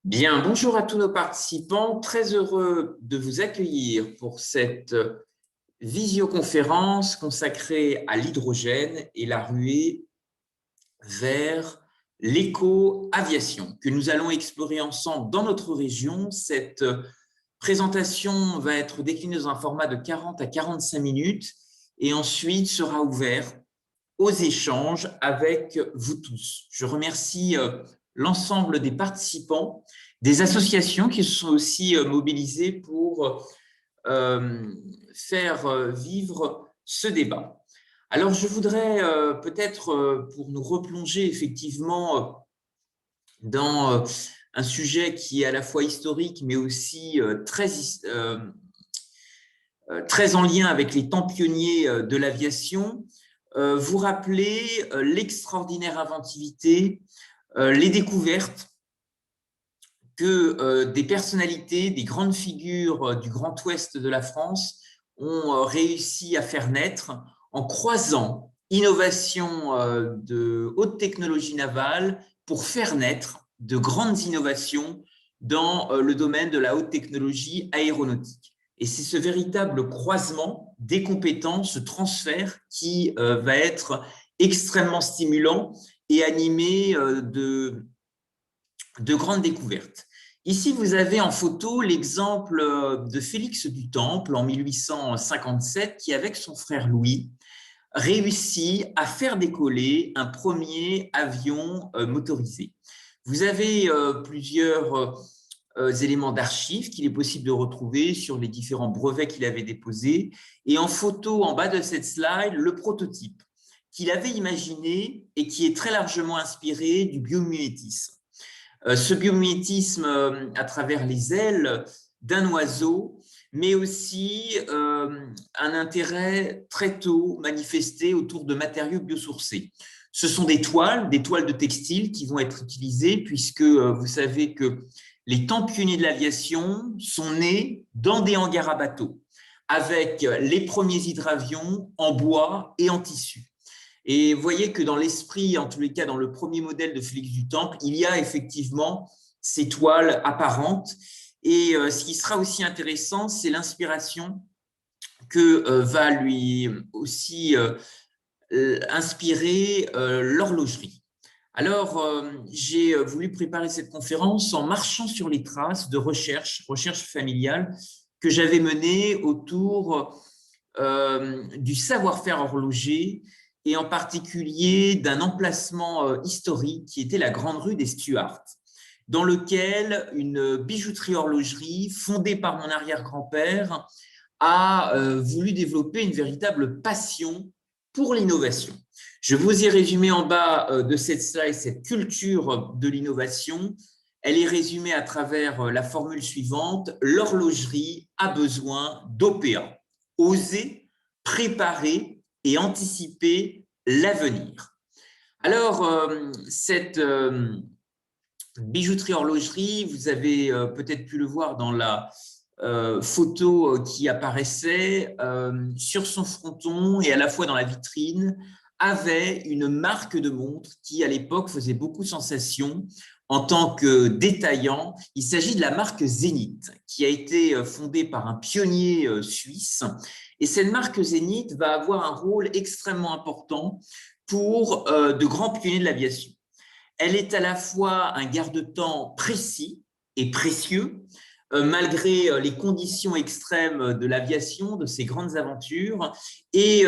Bien, bonjour à tous nos participants. Très heureux de vous accueillir pour cette visioconférence consacrée à l'hydrogène et la ruée vers l'éco-aviation que nous allons explorer ensemble dans notre région. Cette présentation va être déclinée dans un format de 40 à 45 minutes et ensuite sera ouverte aux échanges avec vous tous. Je remercie l'ensemble des participants, des associations qui se sont aussi mobilisées pour faire vivre ce débat. Alors, je voudrais peut-être, pour nous replonger effectivement dans un sujet qui est à la fois historique, mais aussi très en lien avec les temps pionniers de l'aviation, vous rappeler l'extraordinaire inventivité, les découvertes que des personnalités, des grandes figures du Grand Ouest de la France ont réussi à faire naître en croisant innovation de haute technologie navale pour faire naître de grandes innovations dans le domaine de la haute technologie aéronautique. Et c'est ce véritable croisement des compétences, ce transfert qui va être extrêmement stimulant et animé de grandes découvertes. Ici, vous avez en photo l'exemple de Félix du Temple en 1857 qui, avec son frère Louis, réussit à faire décoller un premier avion motorisé. Vous avez plusieurs éléments d'archives qu'il est possible de retrouver sur les différents brevets qu'il avait déposés. Et en photo, en bas de cette slide, le prototype qu'il avait imaginé et qui est très largement inspiré du biomimétisme. Ce biomimétisme à travers les ailes d'un oiseau, mais aussi un intérêt très tôt manifesté autour de matériaux biosourcés. Ce sont des toiles de textile qui vont être utilisées puisque vous savez que les temps pionniers de l'aviation sont nés dans des hangars à bateaux avec les premiers hydravions en bois et en tissu. Et vous voyez que dans l'esprit, en tous les cas dans le premier modèle de Félix du Temple, il y a effectivement ces toiles apparentes. Et ce qui sera aussi intéressant, c'est l'inspiration que va lui aussi inspirer l'horlogerie. Alors, j'ai voulu préparer cette conférence en marchant sur les traces de recherche familiale que j'avais menées autour du savoir-faire horloger et en particulier d'un emplacement historique qui était la Grande Rue des Stuarts, dans lequel une bijouterie-horlogerie fondée par mon arrière-grand-père a voulu développer une véritable passion pour l'innovation. Je vous ai résumé en bas de cette slide cette culture de l'innovation. Elle est résumée à travers la formule suivante: l'horlogerie a besoin d'OPA, oser, préparer et anticiper l'avenir. Alors, cette bijouterie-horlogerie, vous avez peut-être pu le voir dans la photo qui apparaissait sur son fronton et à la fois dans la vitrine, avait une marque de montre qui, à l'époque, faisait beaucoup sensation en tant que détaillant. Il s'agit de la marque Zénith, qui a été fondée par un pionnier suisse. Et cette marque Zénith va avoir un rôle extrêmement important pour de grands pionniers de l'aviation. Elle est à la fois un garde-temps précis et précieux, malgré les conditions extrêmes de l'aviation, de ces grandes aventures. Et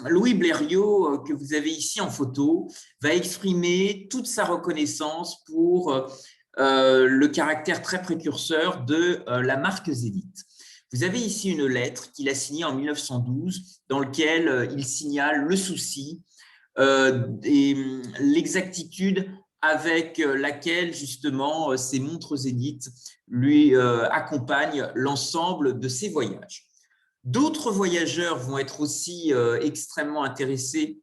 Louis Blériot, que vous avez ici en photo, va exprimer toute sa reconnaissance pour le caractère très précurseur de la marque Zénith. Vous avez ici une lettre qu'il a signée en 1912, dans laquelle il signale le souci et l'exactitude avec laquelle justement ces montres Zénith lui accompagnent l'ensemble de ses voyages. D'autres voyageurs vont être aussi extrêmement intéressés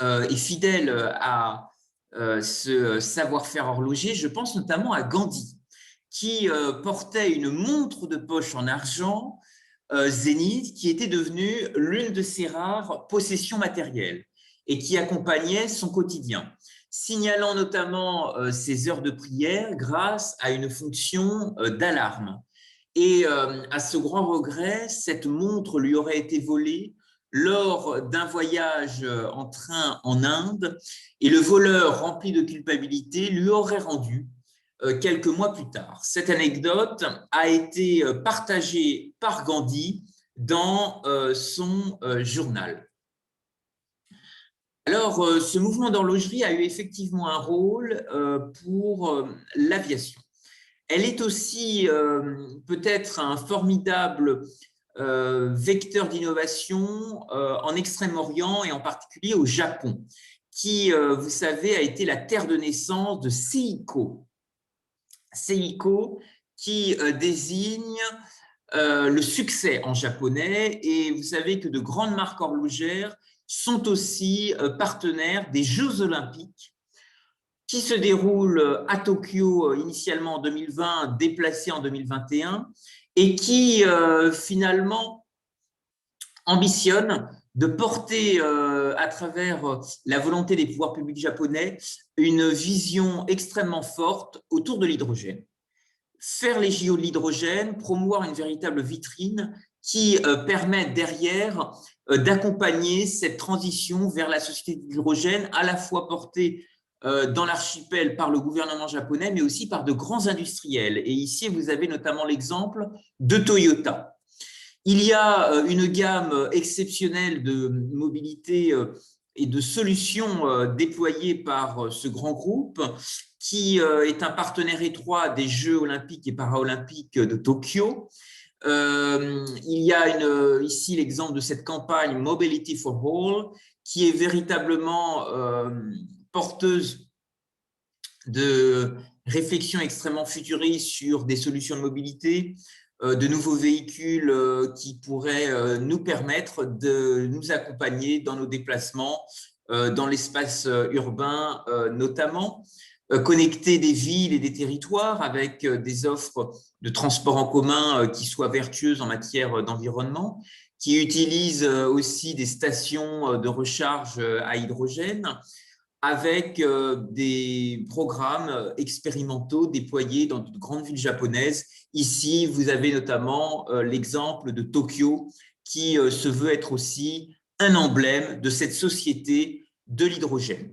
et fidèles à ce savoir-faire horloger. Je pense notamment à Gandhi, qui portait une montre de poche en argent Zénith, qui était devenue l'une de ses rares possessions matérielles et qui accompagnait son quotidien. signalant notamment ses heures de prière grâce à une fonction d'alarme. Et à ce grand regret, cette montre lui aurait été volée lors d'un voyage en train en Inde, et le voleur, rempli de culpabilité, lui aurait rendu quelques mois plus tard. Cette anecdote a été partagée par Gandhi dans son journal. Alors, ce mouvement d'horlogerie a eu effectivement un rôle pour l'aviation. Elle est aussi peut-être un formidable vecteur d'innovation en Extrême-Orient et en particulier au Japon, qui, vous savez, a été la terre de naissance de Seiko. Seiko qui désigne le succès en japonais, et vous savez que de grandes marques horlogères sont aussi partenaires des Jeux Olympiques qui se déroulent à Tokyo initialement en 2020, déplacés en 2021, et qui finalement ambitionnent de porter à travers la volonté des pouvoirs publics japonais une vision extrêmement forte autour de l'hydrogène. Faire les JO de l'hydrogène, promouvoir une véritable vitrine qui permet derrière d'accompagner cette transition vers la société de l'hydrogène, à la fois portée dans l'archipel par le gouvernement japonais, mais aussi par de grands industriels. Et ici, vous avez notamment l'exemple de Toyota. Il y a une gamme exceptionnelle de mobilité et de solutions déployées par ce grand groupe, qui est un partenaire étroit des Jeux olympiques et paralympiques de Tokyo. Il y a ici l'exemple de cette campagne Mobility for All, qui est véritablement porteuse de réflexions extrêmement futuristes sur des solutions de mobilité, de nouveaux véhicules qui pourraient nous permettre de nous accompagner dans nos déplacements, dans l'espace urbain notamment, connecter des villes et des territoires avec des offres de transport en commun qui soient vertueuses en matière d'environnement, qui utilisent aussi des stations de recharge à hydrogène, avec des programmes expérimentaux déployés dans de grandes villes japonaises. Ici, vous avez notamment l'exemple de Tokyo, qui se veut être aussi un emblème de cette société de l'hydrogène,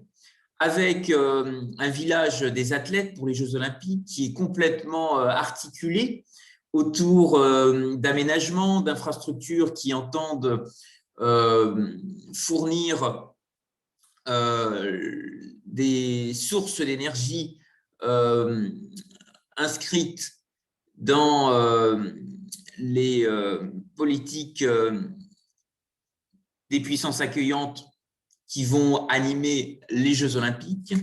avec un village des athlètes pour les Jeux Olympiques qui est complètement articulé autour d'aménagements, d'infrastructures qui entendent fournir des sources d'énergie inscrites dans les politiques des puissances accueillantes qui vont animer les Jeux Olympiques,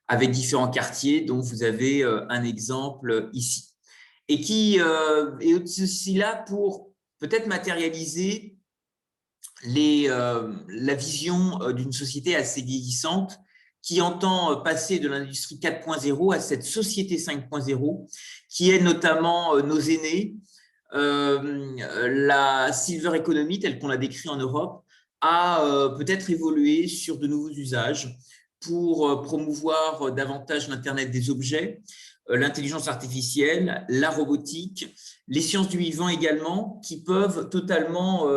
avec différents quartiers dont vous avez un exemple ici, et qui est aussi là pour peut-être matérialiser la vision d'une société assez vieillissante qui entend passer de l'industrie 4.0 à cette société 5.0 qui est notamment nos aînés. La silver economy, telle qu'on l'a décrit en Europe, a peut-être évolué sur de nouveaux usages pour promouvoir davantage l'Internet des objets, l'intelligence artificielle, la robotique, les sciences du vivant également, qui peuvent totalement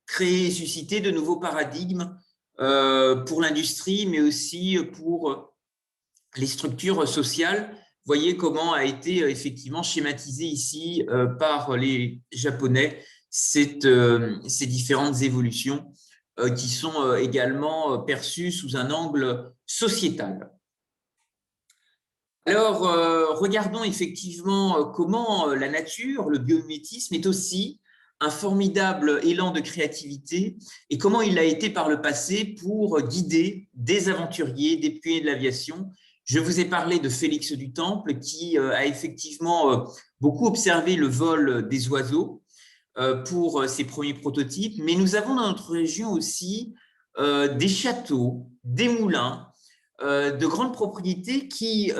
créer et susciter de nouveaux paradigmes pour l'industrie, mais aussi pour les structures sociales. Voyez comment a été effectivement schématisé ici par les Japonais ces différentes évolutions qui sont également perçues sous un angle sociétal. Alors, regardons effectivement comment la nature, le biomimétisme est aussi un formidable élan de créativité et comment il a été par le passé pour guider des aventuriers, des pionniers de l'aviation. Je vous ai parlé de Félix du Temple qui a effectivement beaucoup observé le vol des oiseaux pour ses premiers prototypes, mais nous avons dans notre région aussi des châteaux, des moulins, de grandes propriétés qui,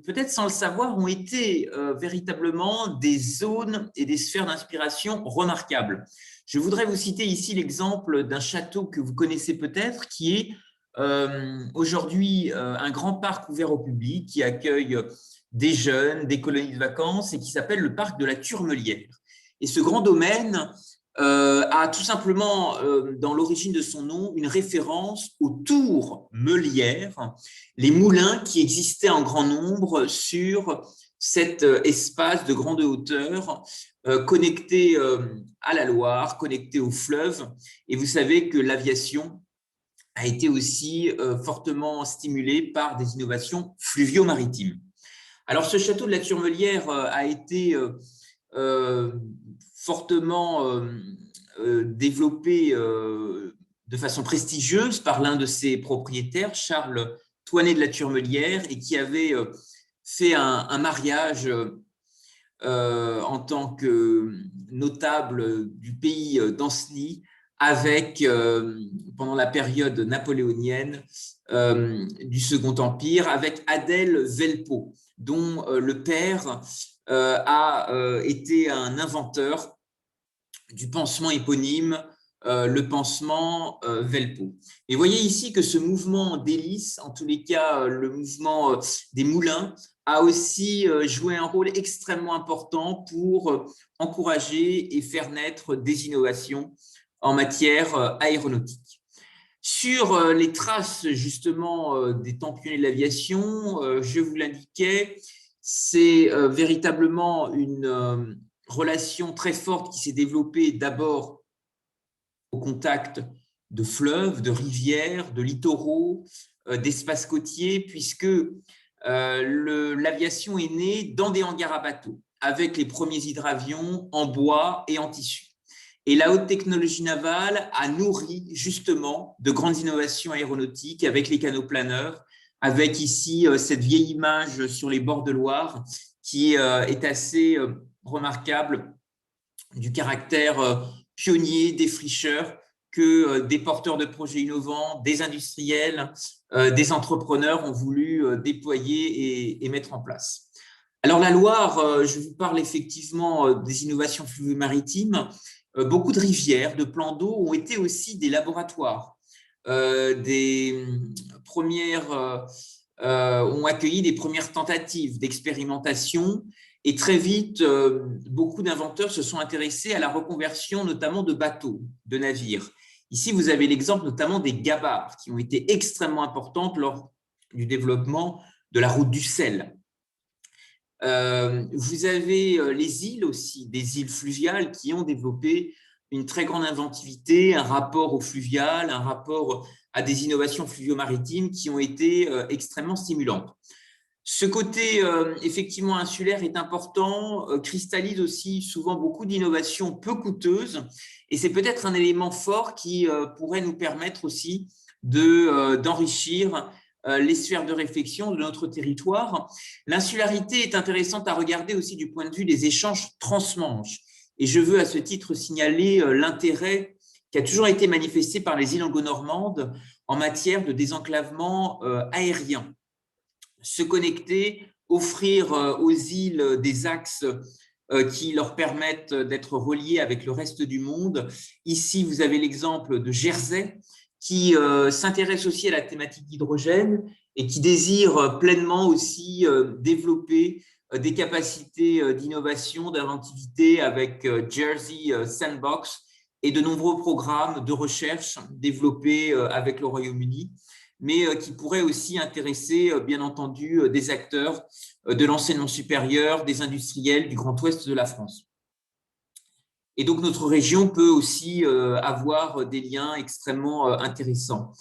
peut-être sans le savoir, ont été véritablement des zones et des sphères d'inspiration remarquables. Je voudrais vous citer ici l'exemple d'un château que vous connaissez peut-être, qui est aujourd'hui un grand parc ouvert au public qui accueille des jeunes, des colonies de vacances et qui s'appelle le parc de la Turmelière. Et ce grand domaine a tout simplement, dans l'origine de son nom, une référence aux tours meulières, les moulins qui existaient en grand nombre sur cet espace de grande hauteur, connecté à la Loire, connecté au fleuve. Et vous savez que l'aviation a été aussi fortement stimulée par des innovations fluvio-maritimes. Alors, ce château de la Turmelière a été fortement développé de façon prestigieuse par l'un de ses propriétaires, Charles Toinet de la Turmelière, et qui avait fait un mariage en tant que notable du pays d'Ancenis avec, pendant la période napoléonienne du Second Empire, avec Adèle Velpeau, dont le père a été un inventeur du pansement éponyme, le pansement Velpeau. Et voyez ici que ce mouvement d'hélice, en tous les cas le mouvement des moulins, a aussi joué un rôle extrêmement important pour encourager et faire naître des innovations en matière aéronautique. Sur les traces justement des temps pionniers de l'aviation, je vous l'indiquais, c'est véritablement une relation très forte qui s'est développée d'abord au contact de fleuves, de rivières, de littoraux, d'espaces côtiers, puisque l'aviation est née dans des hangars à bateaux, avec les premiers hydravions en bois et en tissu. Et la haute technologie navale a nourri justement de grandes innovations aéronautiques avec les canaux planeurs, avec ici cette vieille image sur les bords de Loire qui est assez remarquable du caractère pionnier, défricheur que des porteurs de projets innovants, des industriels, des entrepreneurs ont voulu déployer et mettre en place. Alors la Loire, je vous parle effectivement des innovations fluvio-maritimes. Beaucoup de rivières, de plans d'eau ont été aussi des laboratoires. Des premières ont accueilli des premières tentatives d'expérimentation et très vite, beaucoup d'inventeurs se sont intéressés à la reconversion notamment de bateaux, de navires. Ici, vous avez l'exemple notamment des gabarres qui ont été extrêmement importantes lors du développement de la route du sel. Vous avez les îles aussi, des îles fluviales qui ont développé une très grande inventivité, un rapport au fluvial, un rapport à des innovations fluvio-maritimes qui ont été extrêmement stimulantes. Ce côté effectivement insulaire est important, cristallise aussi souvent beaucoup d'innovations peu coûteuses et c'est peut-être un élément fort qui pourrait nous permettre aussi d'enrichir les sphères de réflexion de notre territoire. L'insularité est intéressante à regarder aussi du point de vue des échanges transmanche. Et je veux à ce titre signaler l'intérêt qui a toujours été manifesté par les îles anglo-normandes en matière de désenclavement aérien. Se connecter, offrir aux îles des axes qui leur permettent d'être reliés avec le reste du monde. Ici, vous avez l'exemple de Jersey, qui s'intéresse aussi à la thématique d'hydrogène et qui désire pleinement aussi développer des capacités d'innovation, d'inventivité avec Jersey Sandbox et de nombreux programmes de recherche développés avec le Royaume-Uni, mais qui pourraient aussi intéresser, bien entendu, des acteurs de l'enseignement supérieur, des industriels du Grand Ouest de la France. Et donc, notre région peut aussi avoir des liens extrêmement intéressants.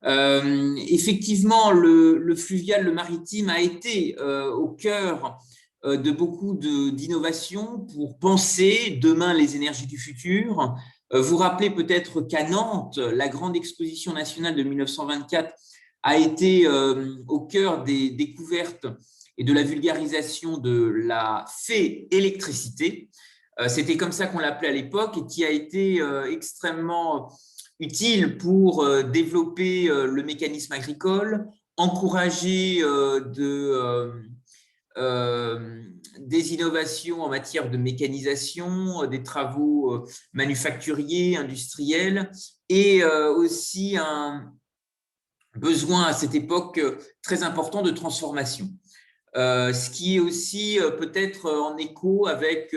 Effectivement, le fluvial, le maritime a été au cœur de beaucoup d'innovations pour penser demain les énergies du futur. Vous rappelez peut-être qu'à Nantes, la grande exposition nationale de 1924 a été au cœur des découvertes et de la vulgarisation de la fée électricité. C'était comme ça qu'on l'appelait à l'époque et qui a été extrêmement utile pour développer le mécanisme agricole, encourager des innovations en matière de mécanisation, des travaux manufacturiers, industriels, et aussi besoin à cette époque très important de transformation. Ce qui est aussi peut-être en écho avec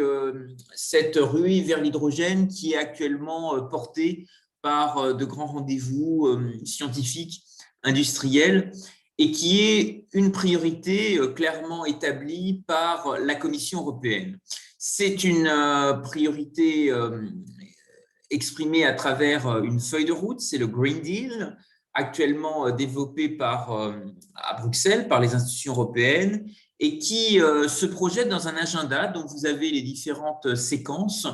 cette ruée vers l'hydrogène qui est actuellement portée par de grands rendez-vous scientifiques, industriels, et qui est une priorité clairement établie par la Commission européenne. C'est une priorité exprimée à travers une feuille de route, c'est le Green Deal, actuellement développé à Bruxelles par les institutions européennes et qui se projette dans un agenda dont vous avez les différentes séquences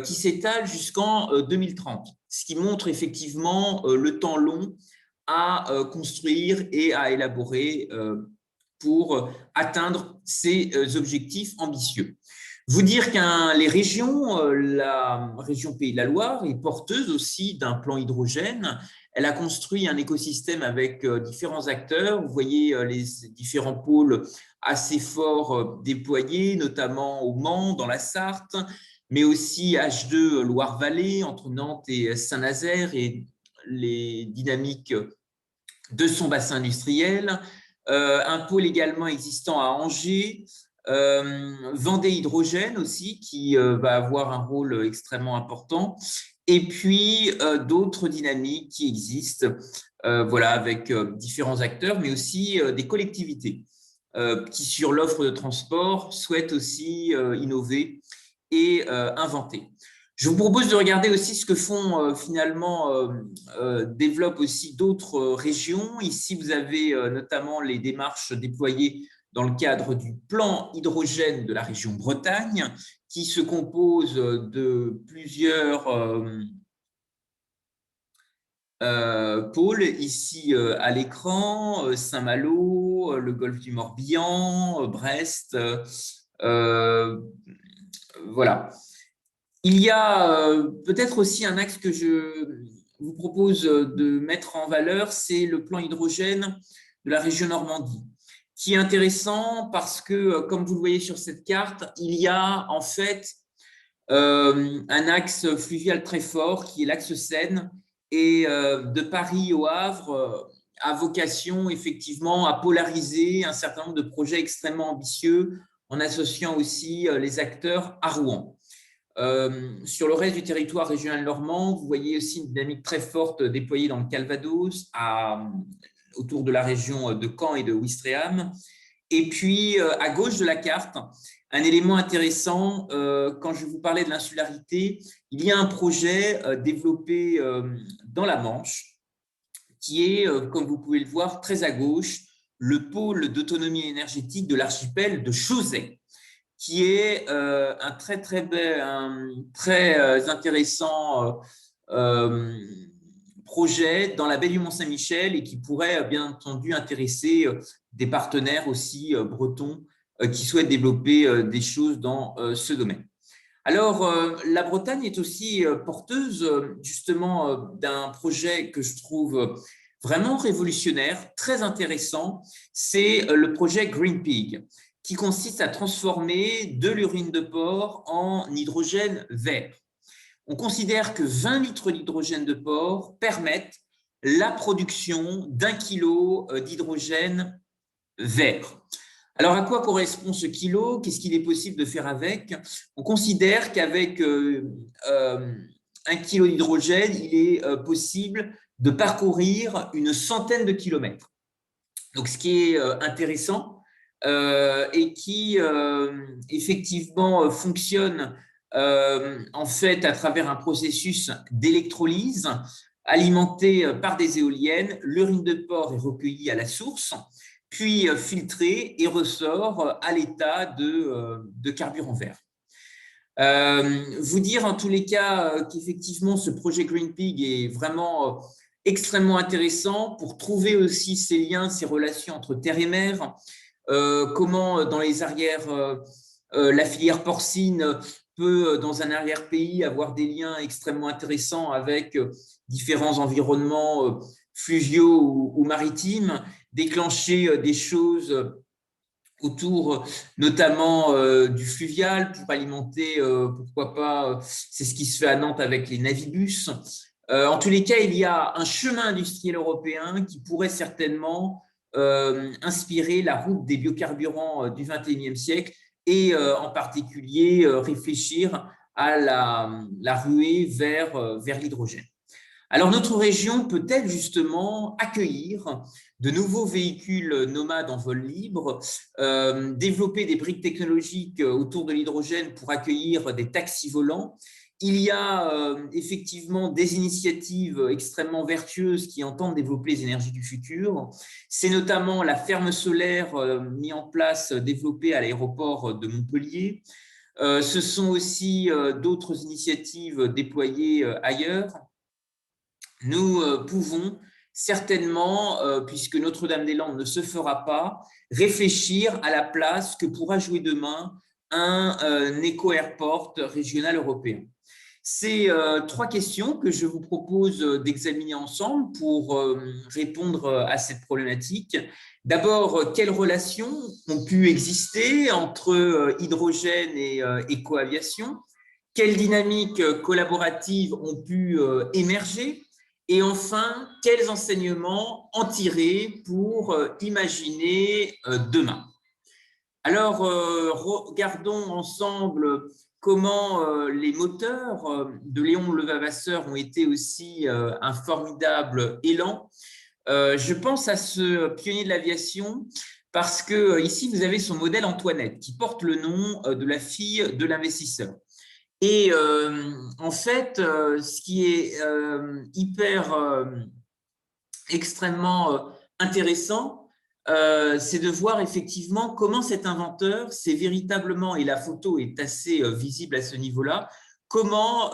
qui s'étalent jusqu'en 2030, ce qui montre effectivement le temps long à construire et à élaborer pour atteindre ces objectifs ambitieux. Vous dire que les régions, la région Pays de la Loire est porteuse aussi d'un plan hydrogène. Elle a construit un écosystème avec différents acteurs. Vous voyez les différents pôles assez forts déployés, notamment au Mans, dans la Sarthe, mais aussi H2 Loire-Vallée, entre Nantes et Saint-Nazaire, et les dynamiques de son bassin industriel. Un pôle également existant à Angers, Vendée Hydrogène aussi, qui va avoir un rôle extrêmement important. Et puis, d'autres dynamiques qui existent, voilà, avec différents acteurs, mais aussi des collectivités qui, sur l'offre de transport, souhaitent aussi innover et inventer. Je vous propose de regarder aussi ce que font développent aussi d'autres régions. Ici, vous avez notamment les démarches déployées dans le cadre du plan hydrogène de la région Bretagne, qui se compose de plusieurs pôles, ici à l'écran, Saint-Malo, le golfe du Morbihan, Brest, voilà. Il y a peut-être aussi un axe que je vous propose de mettre en valeur, c'est le plan hydrogène de la région Normandie, qui est intéressant parce que, comme vous le voyez sur cette carte, il y a en fait un axe fluvial très fort qui est l'axe Seine, et de Paris au Havre a vocation effectivement à polariser un certain nombre de projets extrêmement ambitieux en associant aussi les acteurs à Rouen. Sur le reste du territoire régional normand, vous voyez aussi une dynamique très forte déployée dans le Calvados, autour de la région de Caen et de Ouistreham. Et puis, à gauche de la carte, un élément intéressant, quand je vous parlais de l'insularité, il y a un projet développé dans la Manche qui est, comme vous pouvez le voir, très à gauche, le pôle d'autonomie énergétique de l'archipel de Chausey, qui est un très intéressant projet dans la baie du Mont-Saint-Michel et qui pourrait bien entendu intéresser des partenaires aussi bretons qui souhaitent développer des choses dans ce domaine. Alors, la Bretagne est aussi porteuse justement d'un projet que je trouve vraiment révolutionnaire, très intéressant, c'est le projet Green Pig, qui consiste à transformer de l'urine de porc en hydrogène vert. On considère que 20 litres d'hydrogène de porc permettent la production d'1 kilo d'hydrogène vert. Alors, à quoi correspond ce kilo? Qu'est-ce qu'il est possible de faire avec? On considère qu'avec 1 kilo d'hydrogène, il est possible de parcourir une centaine de kilomètres. Donc, ce qui est intéressant et qui effectivement fonctionne en fait à travers un processus d'électrolyse alimenté par des éoliennes. L'urine de porc est recueillie à la source, puis filtrée et ressort à l'état de carburant vert. Vous dire en tous les cas qu'effectivement ce projet Green Pig est vraiment extrêmement intéressant pour trouver aussi ces liens, ces relations entre terre et mer, comment dans les arrières, la filière porcine peut dans un arrière-pays avoir des liens extrêmement intéressants avec différents environnements fluviaux ou maritimes, déclencher des choses autour notamment du fluvial pour alimenter, pourquoi pas, c'est ce qui se fait à Nantes avec les navibus, En tous les cas, il y a un chemin industriel européen qui pourrait certainement inspirer la route des biocarburants du XXIe siècle et en particulier réfléchir à la ruée vers l'hydrogène. Alors, notre région peut-elle justement accueillir de nouveaux véhicules nomades en vol libre, développer des briques technologiques autour de l'hydrogène pour accueillir des taxis volants? Il y a effectivement des initiatives extrêmement vertueuses qui entendent développer les énergies du futur. C'est notamment la ferme solaire mise en place, développée à l'aéroport de Montpellier. Ce sont aussi d'autres initiatives déployées ailleurs. Nous pouvons certainement, puisque Notre-Dame-des-Landes ne se fera pas, réfléchir à la place que pourra jouer demain un éco-airport régional européen. C'est trois questions que je vous propose d'examiner ensemble pour répondre à cette problématique. D'abord, quelles relations ont pu exister entre hydrogène et éco-aviation? Quelles dynamiques collaboratives ont pu émerger? Et enfin, quels enseignements en tirer pour imaginer demain? Alors, regardons ensemble comment les moteurs de Léon Levavasseur ont été aussi un formidable élan. Je pense à ce pionnier de l'aviation parce que ici, vous avez son modèle Antoinette qui porte le nom de la fille de l'investisseur. Et en fait, ce qui est extrêmement intéressant, c'est de voir effectivement comment cet inventeur s'est véritablement, et la photo est assez visible à ce niveau-là, comment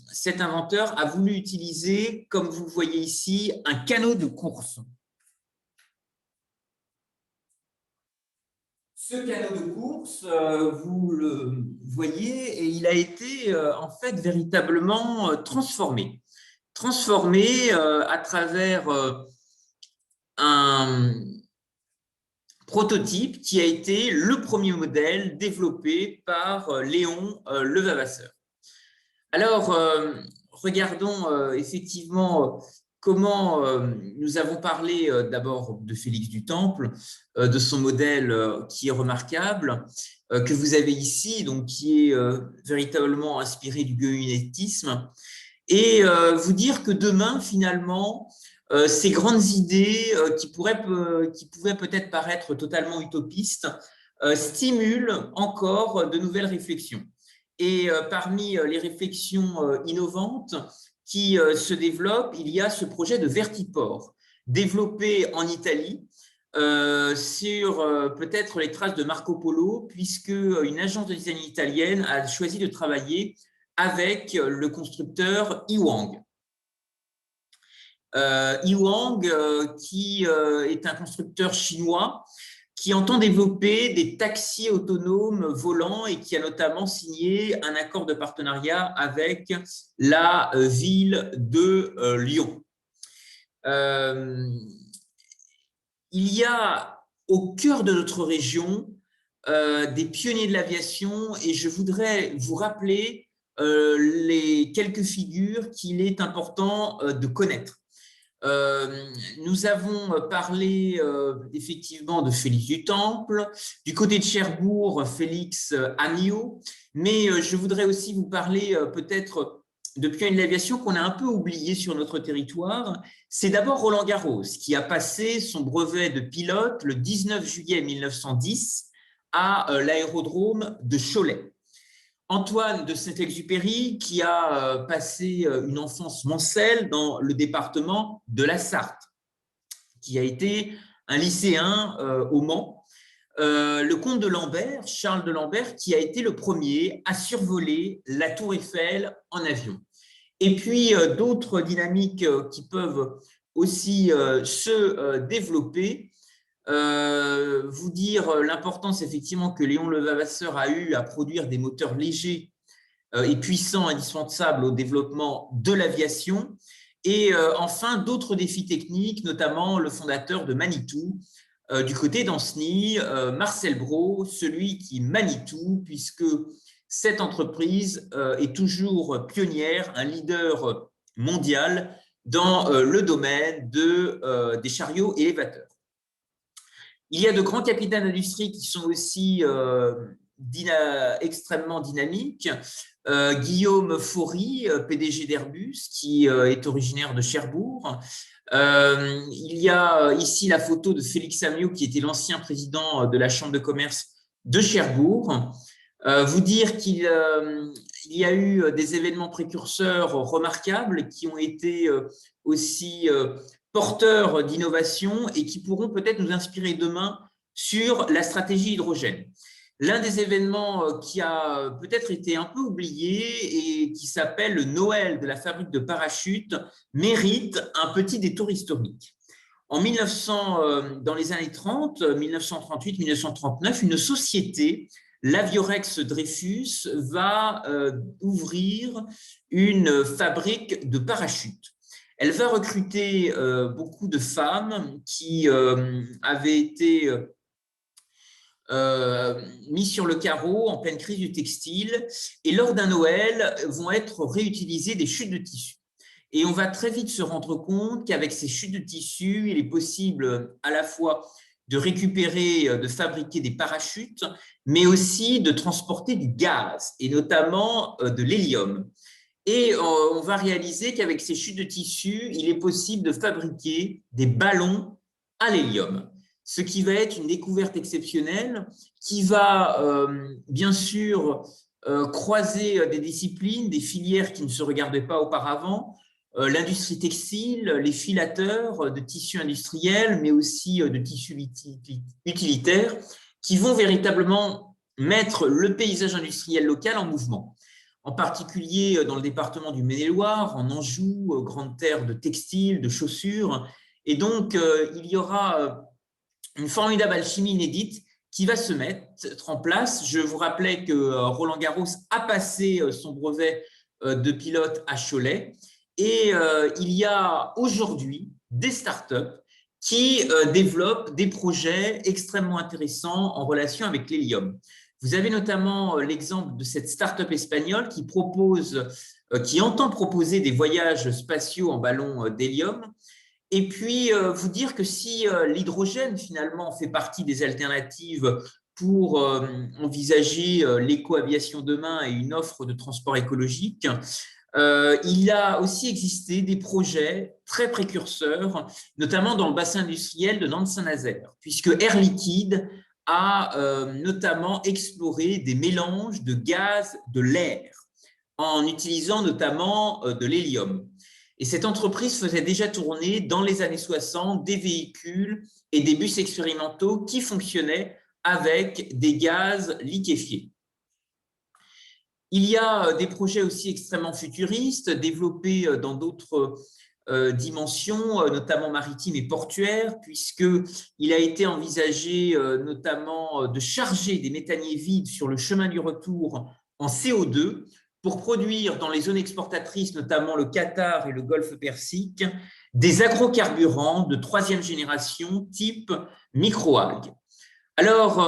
cet inventeur a voulu utiliser, comme vous voyez ici, un canot de course. Ce canot de course, vous le voyez, et il a été en fait véritablement transformé à travers un prototype qui a été le premier modèle développé par Léon Levavasseur. Alors, regardons effectivement comment nous avons parlé d'abord de Félix du Temple, de son modèle qui est remarquable, que vous avez ici, donc qui est véritablement inspiré du guénétisme, et vous dire que demain, finalement, ces grandes idées qui pouvaient peut-être paraître totalement utopistes stimulent encore de nouvelles réflexions. Et parmi les réflexions innovantes qui se développent, il y a ce projet de Vertiport, développé en Italie sur peut-être les traces de Marco Polo, puisque une agence de design italienne a choisi de travailler avec le constructeur Iwang. Iwang, qui est un constructeur chinois qui entend développer des taxis autonomes volants et qui a notamment signé un accord de partenariat avec la ville de Lyon. Il y a au cœur de notre région des pionniers de l'aviation et je voudrais vous rappeler les quelques figures qu'il est important de connaître. Nous avons parlé effectivement de Félix du Temple, du côté de Cherbourg, Félix Amiot, mais je voudrais aussi vous parler peut-être de pionniers de l'aviation qu'on a un peu oublié sur notre territoire. C'est d'abord Roland Garros qui a passé son brevet de pilote le 19 juillet 1910 à l'aérodrome de Cholet. Antoine de Saint-Exupéry, qui a passé une enfance mancelle dans le département de la Sarthe, qui a été un lycéen au Mans. Le comte de Lambert, Charles de Lambert, qui a été le premier à survoler la Tour Eiffel en avion. Et puis, d'autres dynamiques qui peuvent aussi se développer. Vous dire l'importance effectivement que Léon Levavasseur a eu à produire des moteurs légers et puissants, indispensables au développement de l'aviation. Et enfin, d'autres défis techniques, notamment le fondateur de Manitou, du côté d'Ancenis, Marcel Brault, celui qui manie tout, puisque cette entreprise est toujours pionnière, un leader mondial dans le domaine des chariots élévateurs. Il y a de grands capitaines d'industrie qui sont aussi extrêmement dynamiques. Guillaume Faury, PDG d'Airbus, qui est originaire de Cherbourg. Il y a ici la photo de Félix Amiot, qui était l'ancien président de la Chambre de commerce de Cherbourg. Vous dire qu'il y a eu des événements précurseurs remarquables qui ont été aussi porteurs d'innovation et qui pourront peut-être nous inspirer demain sur la stratégie hydrogène. L'un des événements qui a peut-être été un peu oublié et qui s'appelle le Noël de la fabrique de parachutes mérite un petit détour historique. En 1900, dans les années 30, 1938-1939, une société, l'Aviorex Dreyfus, va ouvrir une fabrique de parachutes. Elle va recruter beaucoup de femmes qui avaient été mises sur le carreau en pleine crise du textile et lors d'un Noël vont être réutilisées des chutes de tissu. Et on va très vite se rendre compte qu'avec ces chutes de tissu, il est possible à la fois de récupérer, de fabriquer des parachutes, mais aussi de transporter du gaz et notamment de l'hélium. Et on va réaliser qu'avec ces chutes de tissu, il est possible de fabriquer des ballons à l'hélium, ce qui va être une découverte exceptionnelle qui va bien sûr croiser des disciplines, des filières qui ne se regardaient pas auparavant, l'industrie textile, les filateurs de tissus industriels, mais aussi de tissus utilitaires, qui vont véritablement mettre le paysage industriel local en mouvement. En particulier dans le département du Maine-et-Loire, en Anjou, grande terre de textiles, de chaussures. Et donc, il y aura une formidable alchimie inédite qui va se mettre en place. Je vous rappelais que Roland Garros a passé son brevet de pilote à Cholet. Et il y a aujourd'hui des startups qui développent des projets extrêmement intéressants en relation avec l'hélium. Vous avez notamment l'exemple de cette start-up espagnole qui entend proposer des voyages spatiaux en ballon d'hélium. Et puis, vous dire que si l'hydrogène, finalement, fait partie des alternatives pour envisager l'éco-aviation demain et une offre de transport écologique, il a aussi existé des projets très précurseurs, notamment dans le bassin industriel de Nantes-Saint-Nazaire, puisque Air Liquide a notamment exploré des mélanges de gaz de l'air en utilisant notamment de l'hélium. Et cette entreprise faisait déjà tourner dans les années 60 des véhicules et des bus expérimentaux qui fonctionnaient avec des gaz liquéfiés. Il y a des projets aussi extrêmement futuristes développés dans d'autres dimensions, notamment maritimes et portuaires, puisqu'il a été envisagé notamment de charger des méthaniers vides sur le chemin du retour en CO2 pour produire dans les zones exportatrices, notamment le Qatar et le Golfe Persique, des agrocarburants de troisième génération type microalgues. Alors,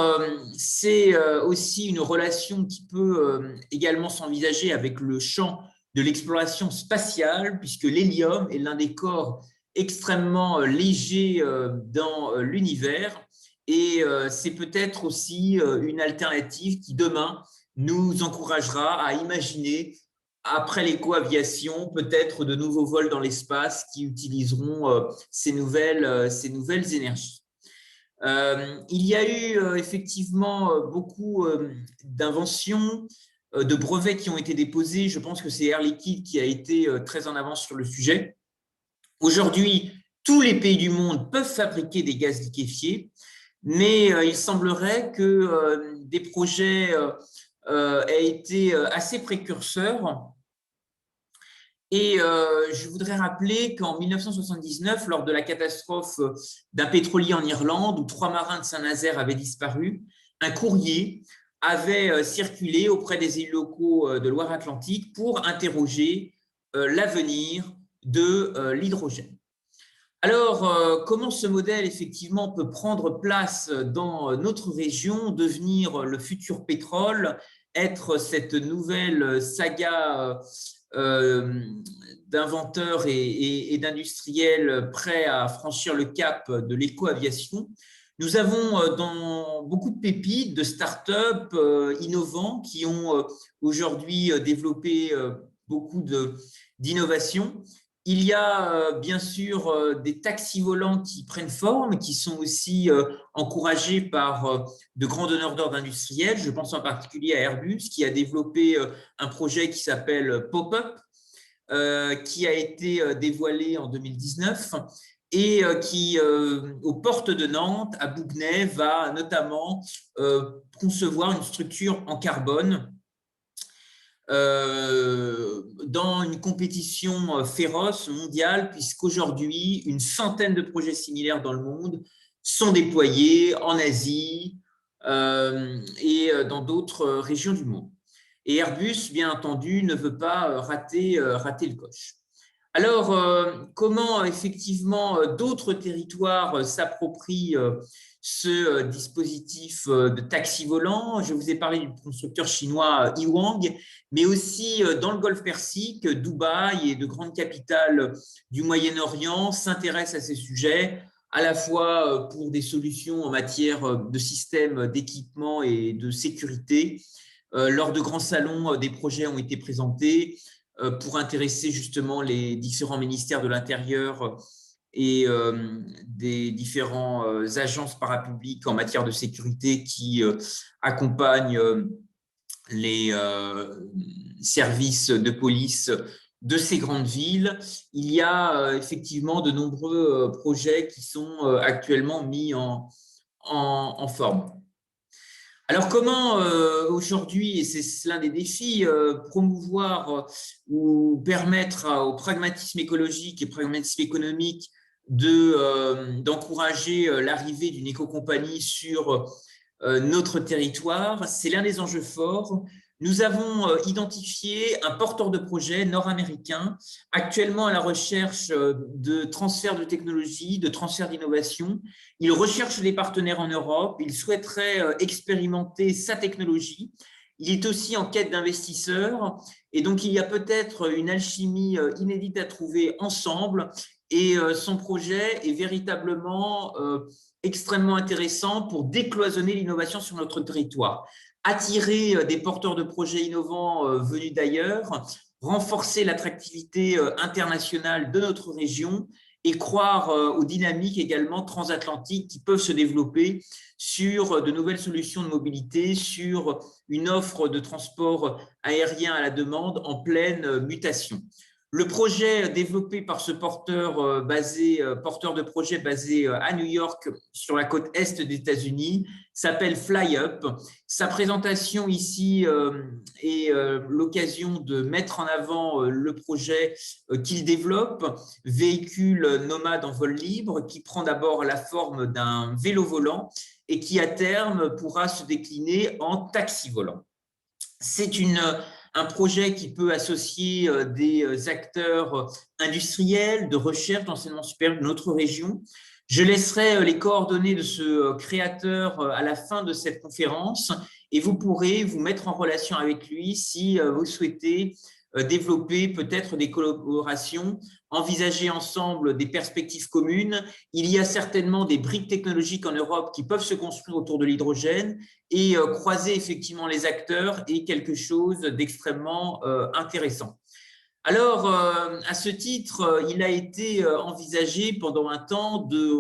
c'est aussi une relation qui peut également s'envisager avec le champ de l'exploration spatiale, puisque l'hélium est l'un des corps extrêmement légers dans l'univers, et c'est peut-être aussi une alternative qui, demain, nous encouragera à imaginer, après l'éco-aviation, peut-être de nouveaux vols dans l'espace qui utiliseront ces nouvelles énergies. Il y a eu effectivement beaucoup d'inventions, de brevets qui ont été déposés. Je pense que c'est Air Liquide qui a été très en avance sur le sujet. Aujourd'hui, tous les pays du monde peuvent fabriquer des gaz liquéfiés, mais il semblerait que des projets aient été assez précurseurs. Et je voudrais rappeler qu'en 1979, lors de la catastrophe d'un pétrolier en Irlande, où 3 marins de Saint-Nazaire avaient disparu, un courrier avait circulé auprès des élus locaux de Loire-Atlantique pour interroger l'avenir de l'hydrogène. Alors, comment ce modèle, effectivement, peut prendre place dans notre région, devenir le futur pétrole être cette nouvelle saga d'inventeurs et d'industriels prêts à franchir le cap de l'éco-aviation. Nous avons dans beaucoup de pépites, de start-up innovants qui ont aujourd'hui développé beaucoup d'innovations. Il y a bien sûr des taxis volants qui prennent forme, qui sont aussi encouragés par de grands donneurs d'ordre industriels. Je pense en particulier à Airbus, qui a développé un projet qui s'appelle Pop-up, qui a été dévoilé en 2019 et qui, aux portes de Nantes, à Bougnay, va notamment concevoir une structure en carbone dans une compétition féroce mondiale, puisqu'aujourd'hui, une centaine de projets similaires dans le monde sont déployés en Asie et dans d'autres régions du monde. Et Airbus, bien entendu, ne veut pas rater le coche. Alors, comment effectivement d'autres territoires s'approprient ce dispositif de taxi volant? Je vous ai parlé du constructeur chinois Yiwang, mais aussi dans le Golfe Persique, Dubaï et de grandes capitales du Moyen-Orient s'intéressent à ces sujets, à la fois pour des solutions en matière de systèmes d'équipement et de sécurité. Lors de grands salons, des projets ont été présentés pour intéresser justement les différents ministères de l'Intérieur et des différentes agences parapubliques en matière de sécurité qui accompagnent les services de police de ces grandes villes. Il y a effectivement de nombreux projets qui sont actuellement mis en forme. Alors, comment aujourd'hui, et c'est l'un des défis, promouvoir ou permettre au pragmatisme écologique et pragmatisme économique d'encourager l'arrivée d'une éco-compagnie sur notre territoire? C'est l'un des enjeux forts. Nous avons identifié un porteur de projet nord-américain, actuellement à la recherche de transfert de technologie, de transfert d'innovation. Il recherche des partenaires en Europe, il souhaiterait expérimenter sa technologie. Il est aussi en quête d'investisseurs et donc il y a peut-être une alchimie inédite à trouver ensemble et son projet est véritablement extrêmement intéressant pour décloisonner l'innovation sur notre territoire, attirer des porteurs de projets innovants venus d'ailleurs, renforcer l'attractivité internationale de notre région et croire aux dynamiques également transatlantiques qui peuvent se développer sur de nouvelles solutions de mobilité, sur une offre de transport aérien à la demande en pleine mutation. Le projet développé par ce porteur de projet basé à New York, sur la côte est des États-Unis, s'appelle FlyUp. Sa présentation ici est l'occasion de mettre en avant le projet qu'il développe, véhicule nomade en vol libre, qui prend d'abord la forme d'un vélo volant et qui, à terme, pourra se décliner en taxi volant. C'est un projet qui peut associer des acteurs industriels, de recherche, d'enseignement supérieur de notre région. Je laisserai les coordonnées de ce créateur à la fin de cette conférence et vous pourrez vous mettre en relation avec lui si vous souhaitez développer peut-être des collaborations, envisager ensemble des perspectives communes. Il y a certainement des briques technologiques en Europe qui peuvent se construire autour de l'hydrogène et croiser effectivement les acteurs est quelque chose d'extrêmement intéressant. Alors, à ce titre, il a été envisagé pendant un temps de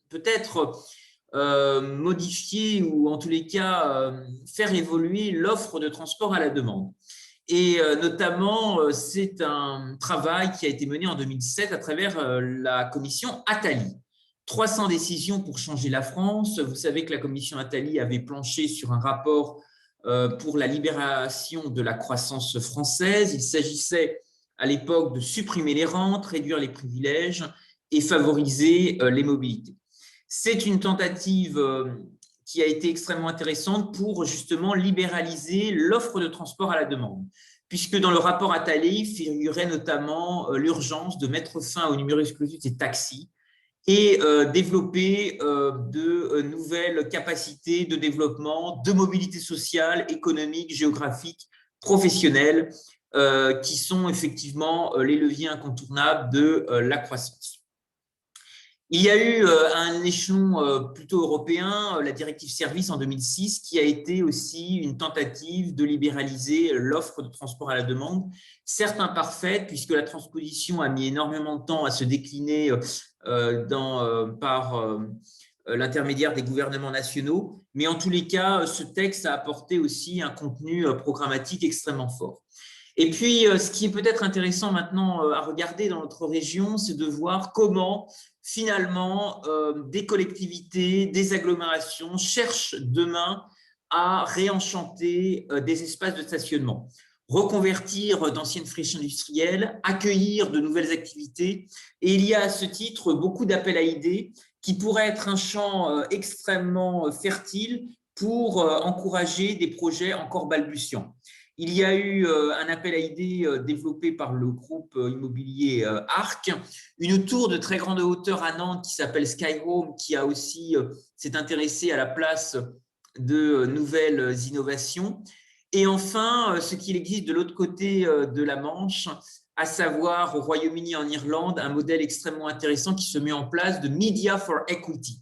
peut-être modifier ou en tous les cas faire évoluer l'offre de transport à la demande. Et notamment, c'est un travail qui a été mené en 2007 à travers la commission Attali. 300 décisions pour changer la France. Vous savez que la commission Attali avait planché sur un rapport pour la libération de la croissance française. Il s'agissait à l'époque de supprimer les rentes, réduire les privilèges et favoriser les mobilités. C'est une tentative qui a été extrêmement intéressante pour justement libéraliser l'offre de transport à la demande, puisque dans le rapport Attali figurait notamment l'urgence de mettre fin au numerus clausus des taxis et développer de nouvelles capacités de développement, de mobilité sociale, économique, géographique, professionnelle, qui sont effectivement les leviers incontournables de la croissance. Il y a eu un échelon plutôt européen, la directive service en 2006, qui a été aussi une tentative de libéraliser l'offre de transport à la demande, certes imparfaite, puisque la transposition a mis énormément de temps à se décliner par l'intermédiaire des gouvernements nationaux, mais en tous les cas, ce texte a apporté aussi un contenu programmatique extrêmement fort. Et puis, ce qui est peut-être intéressant maintenant à regarder dans notre région, c'est de voir comment finalement des collectivités, des agglomérations cherchent demain à réenchanter des espaces de stationnement, reconvertir d'anciennes friches industrielles, accueillir de nouvelles activités. Et il y a à ce titre beaucoup d'appels à idées qui pourraient être un champ extrêmement fertile pour encourager des projets encore balbutiants. Il y a eu un appel à idées développé par le groupe immobilier ARC, une tour de très grande hauteur à Nantes qui s'appelle Skyhome, qui a aussi s'est intéressé à la place de nouvelles innovations. Et enfin, ce qu'il existe de l'autre côté de la Manche, à savoir au Royaume-Uni et en Irlande, un modèle extrêmement intéressant qui se met en place de Media for Equity,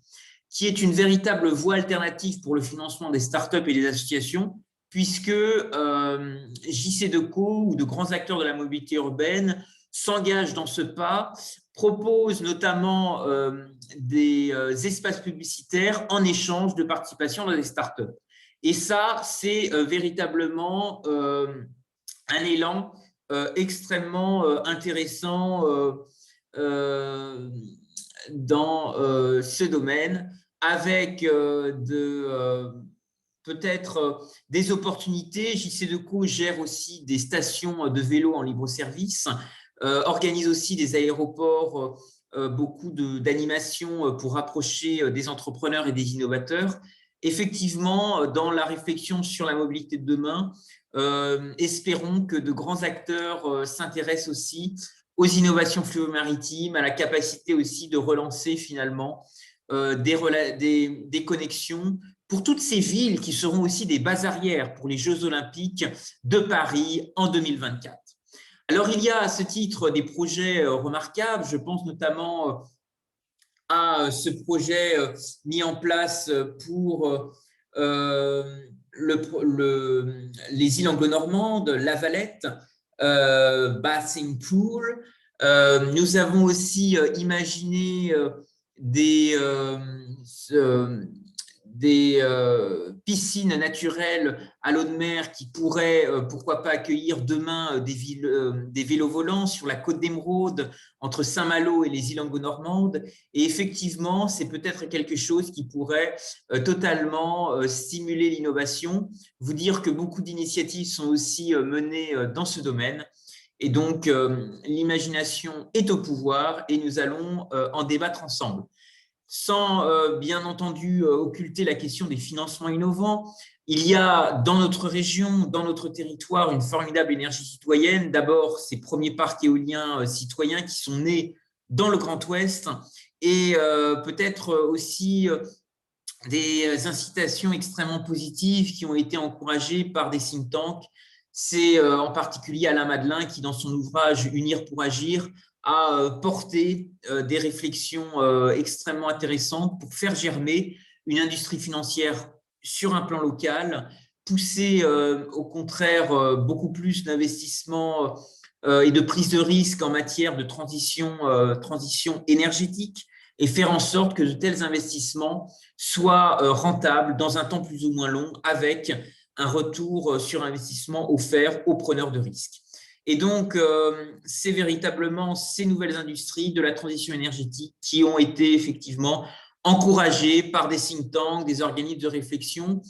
qui est une véritable voie alternative pour le financement des startups et des associations, puisque JC Deco ou de grands acteurs de la mobilité urbaine s'engagent dans ce pas, proposent notamment des espaces publicitaires en échange de participation dans des startups. Et ça, c'est véritablement un élan extrêmement intéressant dans ce domaine, avec peut-être des opportunités. JC Deco gère aussi des stations de vélo en libre service, organise aussi des aéroports, beaucoup d'animations pour rapprocher des entrepreneurs et des innovateurs. Effectivement, dans la réflexion sur la mobilité de demain, espérons que de grands acteurs s'intéressent aussi aux innovations fluo-maritimes, à la capacité aussi de relancer finalement des connexions pour toutes ces villes qui seront aussi des bases arrières pour les Jeux Olympiques de Paris en 2024. Alors, il y a à ce titre des projets remarquables. Je pense notamment à ce projet mis en place pour les îles anglo-normandes, La Valette, Bathing Pool. Nous avons aussi imaginé des piscines naturelles à l'eau de mer qui pourraient, pourquoi pas, accueillir demain des vélos volants sur la côte d'Émeraude, entre Saint-Malo et les îles anglo-normandes. Et effectivement, c'est peut-être quelque chose qui pourrait totalement stimuler l'innovation. Vous dire que beaucoup d'initiatives sont aussi menées dans ce domaine. Et donc, l'imagination est au pouvoir et nous allons en débattre ensemble. Sans bien entendu occulter la question des financements innovants, il y a dans notre région, dans notre territoire, une formidable énergie citoyenne. D'abord, ces premiers parcs éoliens citoyens qui sont nés dans le Grand Ouest et peut-être aussi des incitations extrêmement positives qui ont été encouragées par des think tanks. C'est en particulier Alain Madelin qui, dans son ouvrage « Unir pour agir », a porté des réflexions extrêmement intéressantes pour faire germer une industrie financière sur un plan local, pousser au contraire beaucoup plus d'investissement et de prise de risque en matière de transition énergétique et faire en sorte que de tels investissements soient rentables dans un temps plus ou moins long avec un retour sur investissement offert aux preneurs de risques. Et donc, c'est véritablement ces nouvelles industries de la transition énergétique qui ont été effectivement encouragées par des think tanks, des organismes de réflexion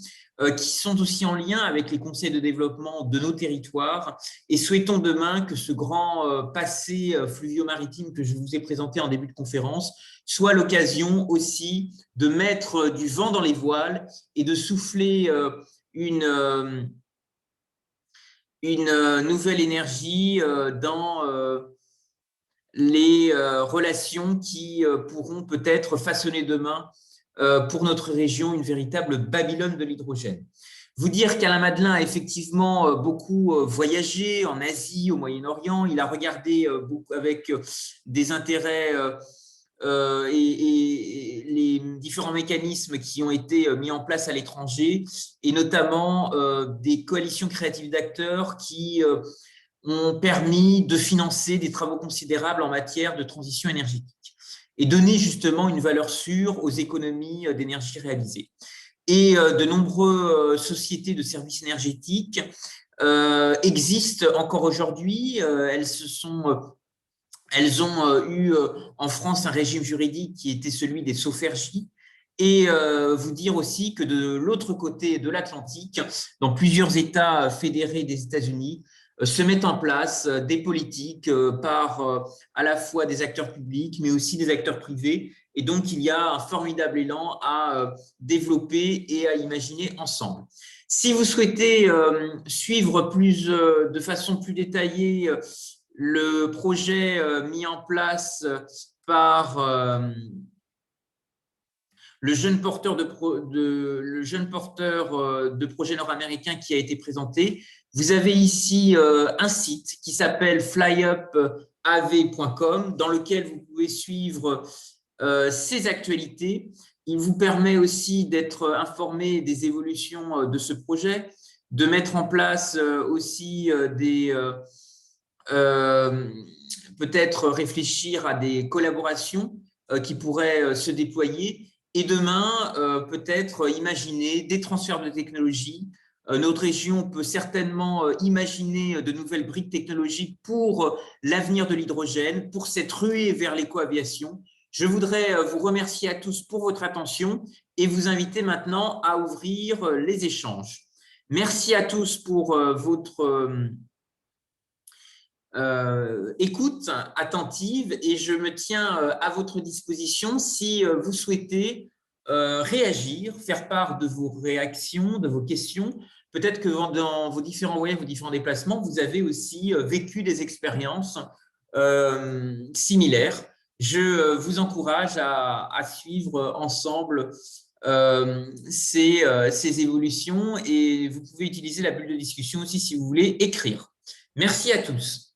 qui sont aussi en lien avec les conseils de développement de nos territoires. Et souhaitons demain que ce grand passé fluvio-maritime que je vous ai présenté en début de conférence soit l'occasion aussi de mettre du vent dans les voiles et de souffler une nouvelle énergie dans les relations qui pourront peut-être façonner demain pour notre région une véritable Babylone de l'hydrogène. Vous dire qu'Alain Madelin a effectivement beaucoup voyagé en Asie, au Moyen-Orient. Il a regardé beaucoup avec des intérêts et les différents mécanismes qui ont été mis en place à l'étranger, et notamment des coalitions créatives d'acteurs qui ont permis de financer des travaux considérables en matière de transition énergétique et donner justement une valeur sûre aux économies d'énergie réalisées. Et de nombreuses sociétés de services énergétiques existent encore aujourd'hui. Elles ont eu en France un régime juridique qui était celui des SOFERJ. Et vous dire aussi que de l'autre côté de l'Atlantique, dans plusieurs États fédérés des États-Unis, se mettent en place des politiques par à la fois des acteurs publics, mais aussi des acteurs privés. Et donc, il y a un formidable élan à développer et à imaginer ensemble. Si vous souhaitez suivre de façon plus détaillée le projet mis en place par le jeune porteur de projet nord-américain qui a été présenté. Vous avez ici un site qui s'appelle flyupav.com dans lequel vous pouvez suivre ces actualités. Il vous permet aussi d'être informé des évolutions de ce projet, de mettre en place aussi peut-être réfléchir à des collaborations qui pourraient se déployer. Et demain, peut-être imaginer des transferts de technologies. Notre région peut certainement imaginer de nouvelles briques technologiques pour l'avenir de l'hydrogène, pour cette ruée vers l'éco-aviation. Je voudrais vous remercier à tous pour votre attention et vous inviter maintenant à ouvrir les échanges. Merci à tous pour votre écoute attentive et je me tiens à votre disposition si vous souhaitez réagir, faire part de vos réactions, de vos questions. Peut-être que dans vos différents voyages, vos différents déplacements, vous avez aussi vécu des expériences similaires. Je vous encourage à suivre ensemble ces évolutions et vous pouvez utiliser la bulle de discussion aussi si vous voulez écrire. Merci à tous.